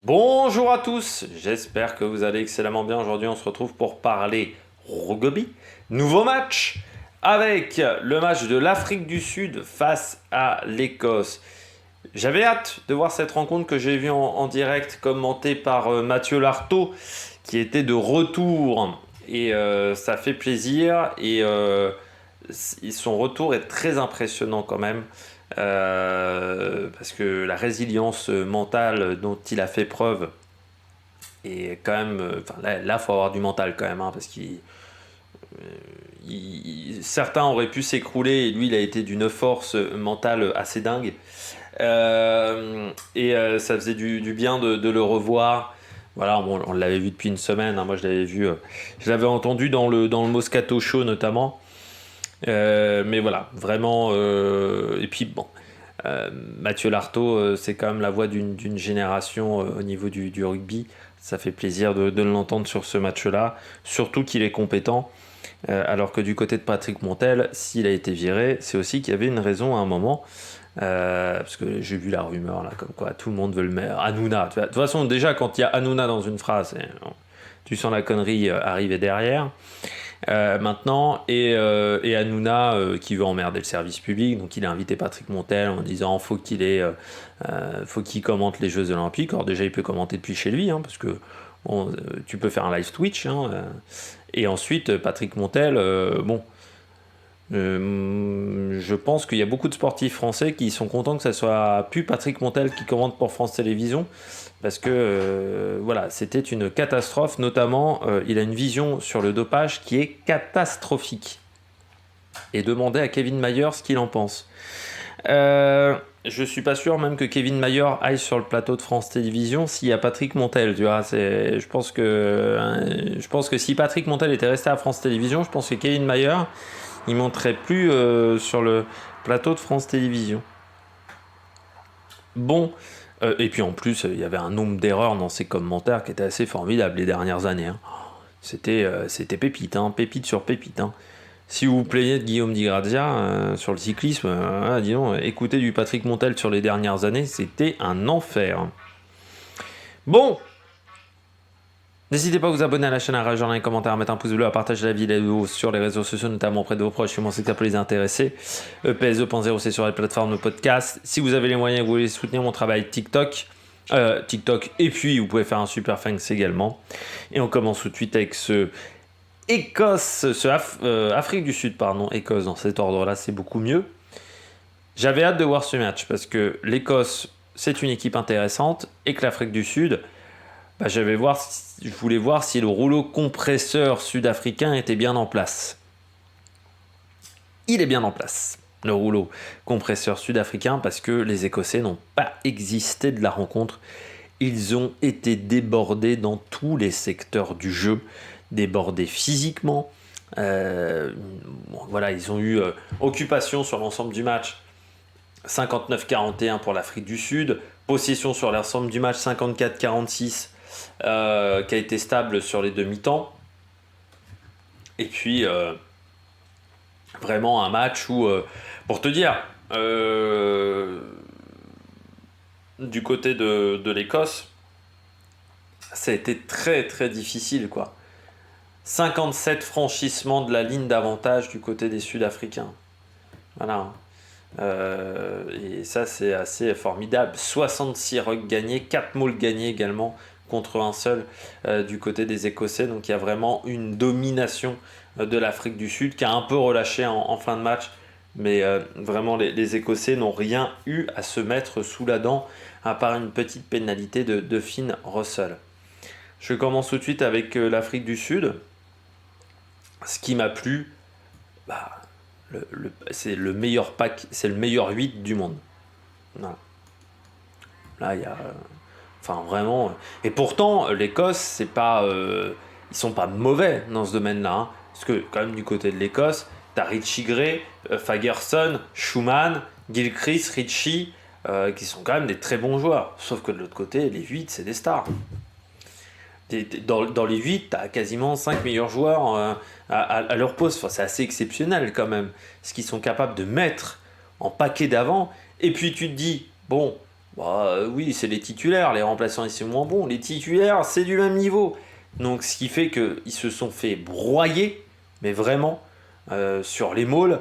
Bonjour à tous, j'espère que vous allez excellemment bien. Aujourd'hui, on se retrouve pour parler rugby. Nouveau match avec le match de l'Afrique du Sud face à l'Écosse. J'avais hâte de voir cette rencontre que j'ai vue en direct, commentée par Mathieu Lartaud, qui était de retour. Et ça fait plaisir. Et son retour est très impressionnant quand même. Parce que la résilience mentale dont il a fait preuve est quand même. Enfin, là, faut avoir du mental quand même, hein, parce qu'il. Certains auraient pu s'écrouler et lui, il a été d'une force mentale assez dingue. Ça faisait du bien de le revoir. Voilà, bon, on l'avait vu depuis une semaine, hein. Moi, je l'avais vu, je l'avais entendu dans le Moscato Show notamment. Mais voilà, vraiment. Et puis bon, Mathieu Lartaud, c'est quand même la voix d'une génération au niveau du rugby. Ça fait plaisir de l'entendre sur ce match-là, surtout qu'il est compétent. Alors que du côté de Patrick Montel, s'il a été viré, c'est aussi qu'il y avait une raison à un moment. Parce que j'ai vu la rumeur là, comme quoi tout le monde veut le mettre. Hanouna, de toute façon, déjà quand il y a Hanouna dans une phrase, tu sens la connerie arriver derrière. Maintenant, et Hanouna qui veut emmerder le service public, donc il a invité Patrick Montel en disant faut qu'il commente les Jeux Olympiques. Alors déjà il peut commenter depuis chez lui, hein, parce que bon, tu peux faire un live Twitch, hein, et ensuite Patrick Montel, bon, je pense qu'il y a beaucoup de sportifs français qui sont contents que ça soit plus Patrick Montel qui commente pour France Télévisions, parce que voilà, c'était une catastrophe. Notamment, il a une vision sur le dopage qui est catastrophique. Et demandez à Kevin Mayer ce qu'il en pense. Je suis pas sûr même que Kevin Mayer aille sur le plateau de France Télévisions s'il y a Patrick Montel. Tu vois, je pense que si Patrick Montel était resté à France Télévisions, je pense que Kevin Mayer il monterait plus sur le plateau de France Télévisions. Bon, et puis en plus, il y avait un nombre d'erreurs dans ses commentaires qui était assez formidable les dernières années, hein. C'était pépite, hein, pépite sur pépite, hein. Si vous vous plaignez de Guillaume Di Grazia sur le cyclisme, disons, écoutez du Patrick Montel sur les dernières années, c'était un enfer. Bon, n'hésitez pas à vous abonner à la chaîne, à réagir dans les commentaires, à mettre un pouce bleu, à partager la vidéo sur les réseaux sociaux, notamment auprès de vos proches, sûrement c'est que ça peut les intéresser. EPS 2.0, c'est sur les plateformes de podcast. Si vous avez les moyens et que vous voulez soutenir mon travail, TikTok, et puis vous pouvez faire un super thanks également. Et on commence tout de suite avec Afrique du Sud, pardon, Écosse, dans cet ordre-là, c'est beaucoup mieux. J'avais hâte de voir ce match parce que l'Écosse, c'est une équipe intéressante et que l'Afrique du Sud, je voulais voir si le rouleau compresseur sud-africain était bien en place. Il est bien en place, le rouleau compresseur sud-africain, parce que les Écossais n'ont pas existé de la rencontre. Ils ont été débordés dans tous les secteurs du jeu, débordés physiquement. Voilà, ils ont eu occupation sur l'ensemble du match, 59-41 pour l'Afrique du Sud, possession sur l'ensemble du match, 54-46, qui a été stable sur les demi-temps. Et puis, vraiment un match où, pour te dire, du côté de l'Écosse, ça a été très très difficile, quoi. 57 franchissements de la ligne d'avantage du côté des Sud-Africains. Voilà. Et ça, c'est assez formidable. 66 rucks gagnés, 4 mauls gagnés également, contre un seul du côté des Écossais. Donc il y a vraiment une domination de l'Afrique du Sud qui a un peu relâché en fin de match. Mais vraiment, les Écossais n'ont rien eu à se mettre sous la dent, à part une petite pénalité de Finn Russell. Je commence tout de suite avec l'Afrique du Sud. Ce qui m'a plu, c'est le meilleur pack, c'est le meilleur 8 du monde. Voilà. Là, il y a. Enfin, vraiment. Et pourtant, l'Écosse, c'est pas. Ils sont pas mauvais dans ce domaine-là, hein. Parce que, quand même, du côté de l'Écosse, t'as Richie Gray, Fagerson, Schumann, Gilchrist, Ritchie, qui sont quand même des très bons joueurs. Sauf que de l'autre côté, les 8, c'est des stars. Dans les 8, tu as quasiment 5 meilleurs joueurs à leur poste. Enfin, c'est assez exceptionnel quand même, ce qu'ils sont capables de mettre en paquet d'avant. Et puis tu te dis, bon, Oui, c'est les titulaires, les remplaçants ils sont moins bons. Les titulaires, c'est du même niveau. Donc ce qui fait qu'ils se sont fait broyer, mais vraiment, sur les mauls,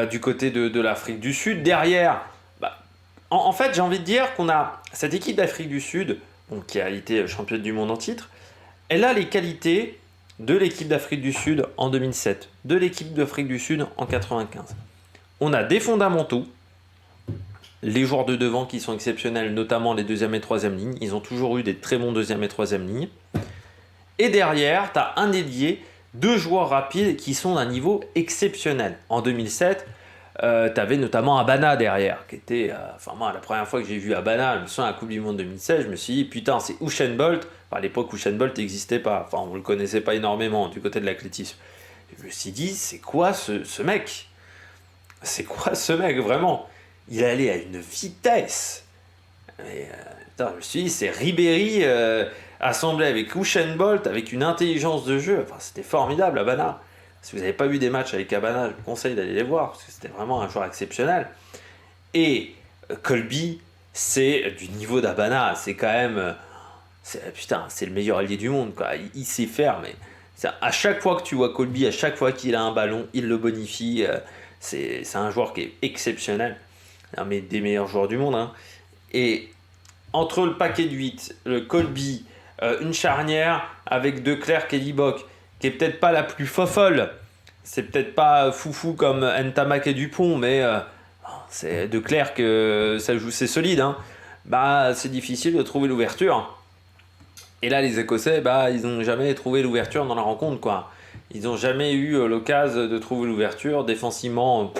du côté de l'Afrique du Sud. Derrière, bah, en fait, j'ai envie de dire qu'on a cette équipe d'Afrique du Sud, bon, qui a été championne du monde en titre, elle a les qualités de l'équipe d'Afrique du Sud en 2007, de l'équipe d'Afrique du Sud en 95. On a des fondamentaux, les joueurs de devant qui sont exceptionnels, notamment les deuxième et troisième lignes. Ils ont toujours eu des très bons deuxième et troisième lignes. Et derrière, tu as un ailier, deux joueurs rapides qui sont d'un niveau exceptionnel. En 2007, tu avais notamment Habana derrière, qui était... moi, la première fois que j'ai vu Habana, je me souviens à la Coupe du Monde 2016, je me suis dit, putain, c'est Usain Bolt. Enfin, à l'époque, Usain Bolt n'existait pas. Enfin, on ne le connaissait pas énormément du côté de l'athlétisme. Je me suis dit, c'est quoi ce mec? C'est quoi ce mec, vraiment? Il allait à une vitesse. Mais, putain, je me suis dit, c'est Ribéry assemblé avec Usain Bolt, avec une intelligence de jeu. Enfin, c'était formidable, Habana. Si vous n'avez pas vu des matchs avec Habana, je vous conseille d'aller les voir, parce que c'était vraiment un joueur exceptionnel. Et Colby, c'est du niveau d'Habana. C'est quand même... putain, c'est le meilleur allié du monde, quoi. Il sait faire, mais... À chaque fois que tu vois Colby, à chaque fois qu'il a un ballon, il le bonifie. C'est un joueur qui est exceptionnel. Un des meilleurs joueurs du monde. Hein. Et entre le paquet de 8, le Colby, une charnière avec De Clercq et Libok, qui est peut-être pas la plus fofolle. C'est peut-être pas foufou comme Ntamak et Dupont, mais c'est De Clercq, ça joue, c'est solide. Hein. C'est difficile de trouver l'ouverture. Et là, les Écossais, ils n'ont jamais trouvé l'ouverture dans la rencontre, quoi. Ils n'ont jamais eu l'occasion de trouver l'ouverture. Défensivement,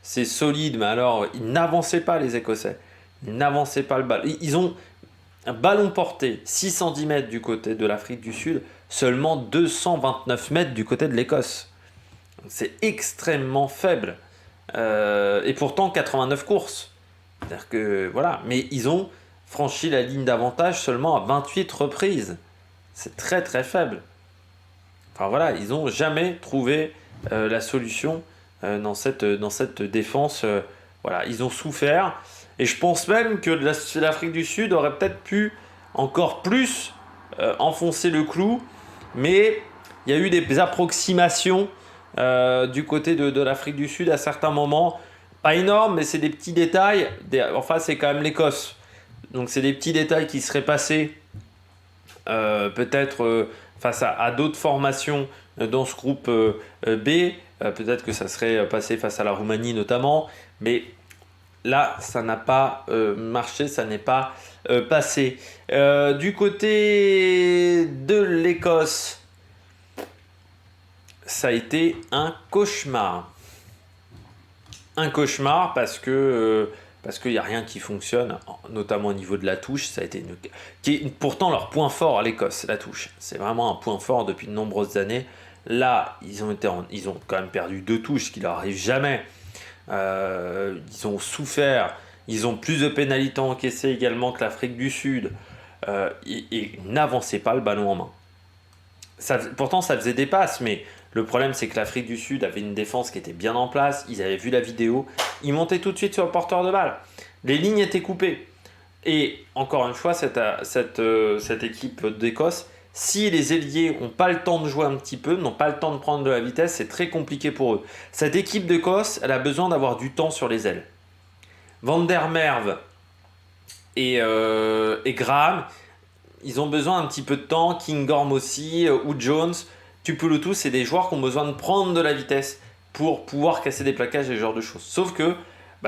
c'est solide, mais alors, ils n'avançaient pas, les Écossais. Ils n'avançaient pas le ballon. Ils ont un ballon porté 610 mètres du côté de l'Afrique du Sud, seulement 229 mètres du côté de l'Écosse. C'est extrêmement faible. Et pourtant, 89 courses. C'est-à-dire que, voilà. Mais ils ont franchi la ligne d'avantage seulement à 28 reprises. C'est très très faible. Enfin voilà, ils n'ont jamais trouvé la solution dans cette défense. Voilà, ils ont souffert. Et je pense même que l'Afrique du Sud aurait peut-être pu encore plus enfoncer le clou. Mais il y a eu des approximations du côté de l'Afrique du Sud à certains moments. Pas énormes, mais c'est des petits détails. Enfin, c'est quand même l'Écosse. Donc c'est des petits détails qui seraient passés peut-être face à d'autres formations dans ce groupe B. Peut-être que ça serait passé face à la Roumanie notamment. Mais là, ça n'a pas marché, ça n'est pas passé. Du côté de l'Écosse, ça a été un cauchemar. Un cauchemar parce qu'il n'y a rien qui fonctionne, notamment au niveau de la touche. Ça a été qui est pourtant leur point fort à l'Écosse, la touche. C'est vraiment un point fort depuis de nombreuses années. Là, ils ont quand même perdu 2 touches, ce qui leur arrive jamais. Ils ont souffert. Ils ont plus de pénalités encaissées également que l'Afrique du Sud. Et n'avançaient pas le ballon en main. Pourtant, ça faisait des passes, mais le problème, c'est que l'Afrique du Sud avait une défense qui était bien en place. Ils avaient vu la vidéo. Ils montaient tout de suite sur le porteur de balle. Les lignes étaient coupées. Et encore une fois, cette équipe d'Écosse, si les ailiers n'ont pas le temps de jouer un petit peu, n'ont pas le temps de prendre de la vitesse, c'est très compliqué pour eux. Cette équipe d'Écosse, elle a besoin d'avoir du temps sur les ailes. Van der Merwe et Graham, ils ont besoin un petit peu de temps. Kinghorn aussi, ou Jones, Tupulotu, c'est des joueurs qui ont besoin de prendre de la vitesse pour pouvoir casser des plaquages et ce genre de choses. Sauf que,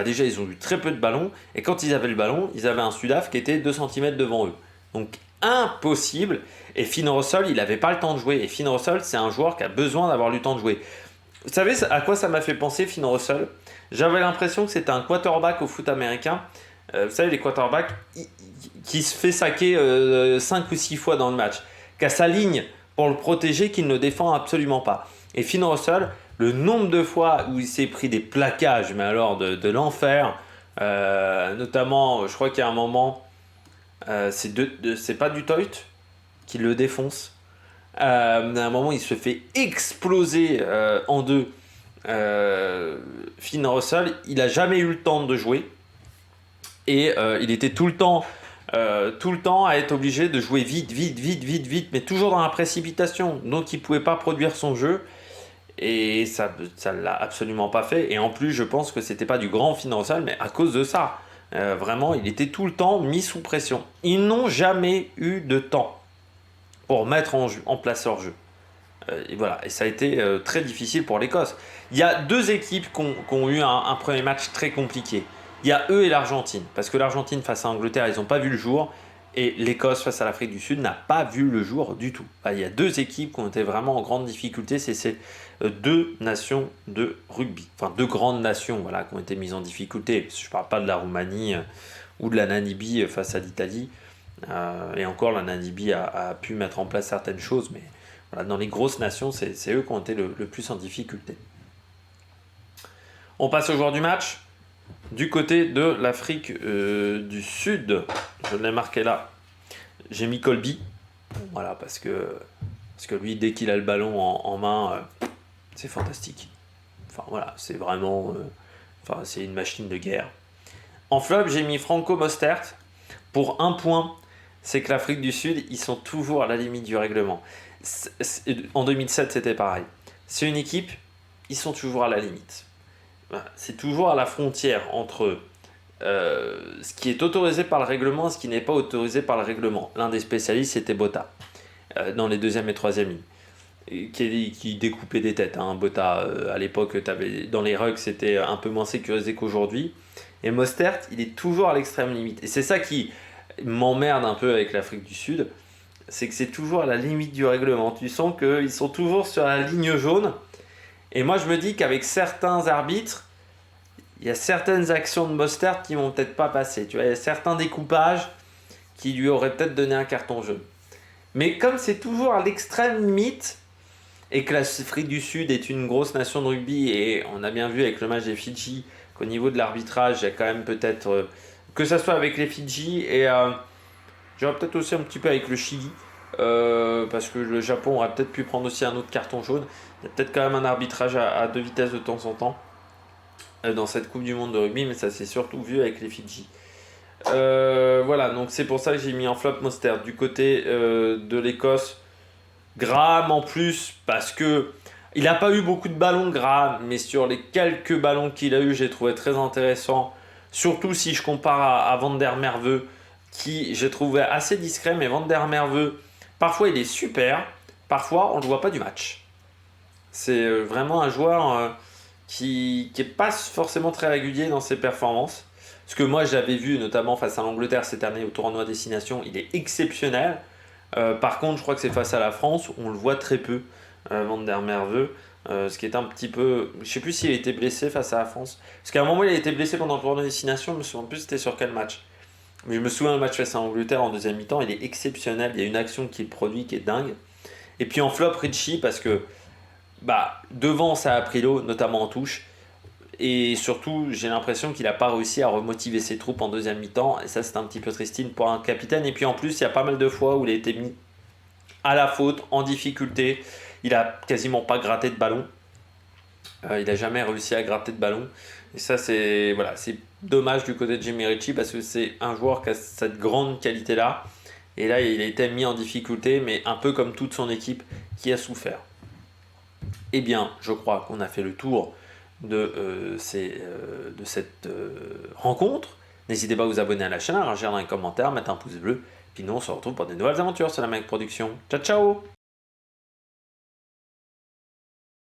déjà, ils ont eu très peu de ballons. Et quand ils avaient le ballon, ils avaient un Sudaf qui était 2 cm devant eux. Donc, impossible. Et Finn Russell, il n'avait pas le temps de jouer. Et Finn Russell, c'est un joueur qui a besoin d'avoir du temps de jouer. Vous savez à quoi ça m'a fait penser, Finn Russell? J'avais l'impression que c'était un quarterback au foot américain. Vous savez, les quarterbacks qui se fait saquer 5 ou 6 fois dans le match. Qui a sa ligne pour le protéger, qu'il ne défend absolument pas. Et Finn Russell, le nombre de fois où il s'est pris des plaquages, mais alors de l'enfer, notamment, je crois qu'il y a un moment, c'est pas du Toit qui le défonce. À un moment, il se fait exploser en deux. Finn Russell, il n'a jamais eu le temps de jouer. Et il était tout le temps à être obligé de jouer vite, vite, vite, vite, vite, mais toujours dans la précipitation. Donc il ne pouvait pas produire son jeu. Et ça ne l'a absolument pas fait. Et en plus, je pense que c'était pas du grand financier, mais à cause de ça. Vraiment, il était tout le temps mis sous pression. Ils n'ont jamais eu de temps pour mettre en place leur jeu. Et voilà, et ça a été très difficile pour l'Écosse. Il y a deux équipes qui ont eu un premier match très compliqué. Il y a eux et l'Argentine, parce que l'Argentine face à l'Angleterre, ils n'ont pas vu le jour, et l'Écosse face à l'Afrique du Sud n'a pas vu le jour du tout. Il y a deux équipes qui ont été vraiment en grande difficulté, c'est ces deux nations de rugby, enfin deux grandes nations voilà, qui ont été mises en difficulté. Je ne parle pas de la Roumanie ou de la Namibie face à l'Italie, et encore la Namibie a pu mettre en place certaines choses, mais voilà, dans les grosses nations, c'est eux qui ont été le plus en difficulté. On passe au joueur du match. Du côté de l'Afrique du Sud, je l'ai marqué là. J'ai mis Colby. Voilà, parce que lui, dès qu'il a le ballon en main, c'est fantastique. Enfin voilà, c'est vraiment... c'est une machine de guerre. En flop, j'ai mis Franco Mostert. Pour un point, c'est que l'Afrique du Sud, ils sont toujours à la limite du règlement. En 2007, c'était pareil. C'est une équipe, ils sont toujours à la limite. C'est toujours à la frontière entre ce qui est autorisé par le règlement et ce qui n'est pas autorisé par le règlement. L'un des spécialistes, c'était Botha, dans les deuxième et troisième lignes, qui découpait des têtes. Botha, à l'époque, dans les rugs, c'était un peu moins sécurisé qu'aujourd'hui. Et Mostert, il est toujours à l'extrême limite. Et c'est ça qui m'emmerde un peu avec l'Afrique du Sud, c'est que c'est toujours à la limite du règlement. Tu sens qu'ils sont toujours sur la ligne jaune. Et moi, je me dis qu'avec certains arbitres, il y a certaines actions de Mostert qui vont peut-être pas passer. Tu vois, il y a certains découpages qui lui auraient peut-être donné un carton jaune. Mais comme c'est toujours à l'extrême limite, et que l'Afrique du Sud est une grosse nation de rugby, et on a bien vu avec le match des Fidji qu'au niveau de l'arbitrage, il y a quand même peut-être... que ça soit avec les Fidji, et j'aurais peut-être aussi un petit peu avec le Chili, parce que le Japon aurait peut-être pu prendre aussi un autre carton jaune. Il y a peut-être quand même un arbitrage à deux vitesses de temps en temps dans cette Coupe du Monde de rugby, mais ça s'est surtout vu avec les Fidji. Voilà, donc c'est pour ça que j'ai mis en flop Mostert. Du côté de l'Écosse, Graham en plus, parce que il n'a pas eu beaucoup de ballons, Graham, mais sur les quelques ballons qu'il a eu, j'ai trouvé très intéressant. Surtout si je compare à Van der Merwe, qui j'ai trouvé assez discret, mais Van der Merwe, parfois il est super, parfois on ne le voit pas du match. C'est vraiment un joueur qui n'est pas forcément très régulier dans ses performances. Ce que moi j'avais vu notamment face à l'Angleterre cette année au tournoi Destination, il est exceptionnel. Par contre, je crois que c'est face à la France, on le voit très peu, Van der Merwe. Ce qui est un petit peu... Je ne sais plus s'il a été blessé face à la France. Parce qu'à un moment, il a été blessé pendant le tournoi Destination, je me souviens plus c'était sur quel match. Mais je me souviens le match face à l'Angleterre en deuxième mi-temps, il est exceptionnel. Il y a une action qu'il produit qui est dingue. Et puis en flop, Richie, parce que devant, ça a pris l'eau, notamment en touche. Et surtout, j'ai l'impression qu'il n'a pas réussi à remotiver ses troupes en deuxième mi-temps. Et ça, c'est un petit peu tristine pour un capitaine. Et puis en plus, il y a pas mal de fois où il a été mis à la faute, en difficulté. Il a quasiment pas gratté de ballon. Il n'a jamais réussi à gratter de ballon. Et ça, c'est dommage du côté de Jimmy Ritchie parce que c'est un joueur qui a cette grande qualité-là. Et là, il a été mis en difficulté, mais un peu comme toute son équipe qui a souffert. Eh bien, je crois qu'on a fait le tour de cette rencontre. N'hésitez pas à vous abonner à la chaîne, à réagir dans les commentaires, mettre un pouce bleu. Puis nous, on se retrouve pour des nouvelles aventures sur la Mec Production. Ciao, ciao!